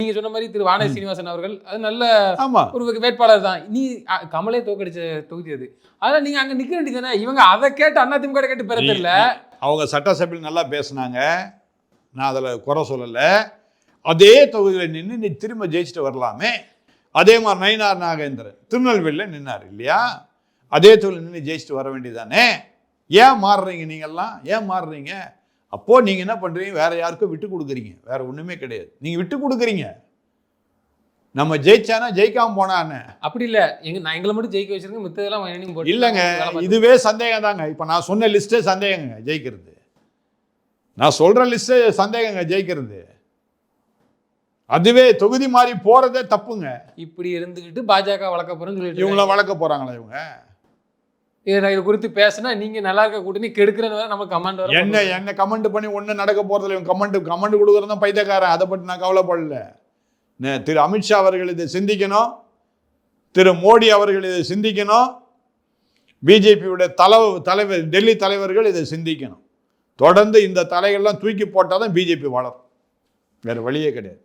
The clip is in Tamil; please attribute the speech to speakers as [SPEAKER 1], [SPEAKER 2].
[SPEAKER 1] நீங்க சொன்ன மாதிரி திரு வானதி சீனிவாசன் அவர்கள் அது நல்ல ஒரு வேட்பாளர் தான். நீ கமலே தோக்கடிச்ச தொகுதி அது. அதனால நீங்க அங்க நிக்க வேண்டியதானே. இவங்க அதை கேட்டு அதிமுக கேட்டு பெற தெரியல.
[SPEAKER 2] அவங்க சட்டசபையில் நல்லா பேசினாங்க, நான் அதில் குறை சொல்லலை. அதே தொகுதியில் நின்று நீ திரும்ப ஜெயிச்சுட்டு வரலாமே. அதே மாதிரி நயினார் நாகேந்திரன் திருநெல்வேலியில் நின்னார் இல்லையா, அதே தொகுதியில் நின்று ஜெயிச்சுட்டு வர வேண்டியதானே. ஏன் மாறுறீங்க நீங்கள்லாம், ஏன் மாறுறீங்க? அப்போது நீங்கள் என்ன பண்ணுறீங்க, வேற யாருக்கும் விட்டு கொடுக்குறீங்க, வேற ஒன்றுமே கிடையாது. நீங்கள் விட்டு கொடுக்குறீங்க. நம்ம ஜெயிச்சானா ஜெயிக்காம போனான்னு
[SPEAKER 1] அப்படி இல்லை. நான் எங்களை மட்டும் ஜெயிக்க வச்சிருக்கேன், மித்ததெல்லாம்
[SPEAKER 2] இல்லைங்க. இதுவே சந்தேகம் தாங்க. இப்போ நான் சொன்ன லிஸ்ட்டே சந்தேகங்க ஜெயிக்கிறது. நான் சொல்கிற லிஸ்ட்டே சந்தேகங்க ஜெயிக்கிறது. அதுவே தொகுதி மாறி போறதே தப்புங்க.
[SPEAKER 1] இப்படி இருந்துக்கிட்டு பாஜக வளர்க்க போறேன்னு சொல்லிட்டு
[SPEAKER 2] இவங்கள வளர்க்க போறாங்களா இவங்க?
[SPEAKER 1] இது குறித்து பேசினா நீங்க நல்லா இருக்க கூட்டணி கெடுக்கிறன்னு நமக்கு கமெண்ட் வரும்.
[SPEAKER 2] என்ன கமெண்ட் பண்ணி ஒன்றும் நடக்க போறதில்லை. இவங்க கமெண்ட் கொடுக்குறது தான் பைத்தியக்காரன். அதை பற்றி நான் கவலைப்படல. திரு அமித்ஷா அவர்கள் இதை சிந்திக்கணும், திரு மோடி அவர்கள் இதை சிந்திக்கணும், பிஜேபியுடைய தலைவர் டெல்லி தலைவர்கள் இதை சிந்திக்கணும். தொடர்ந்து இந்த தலைகள்லாம் தூக்கி போட்டால் தான் பிஜேபி வளரும். வேற வழியே கிடையாது.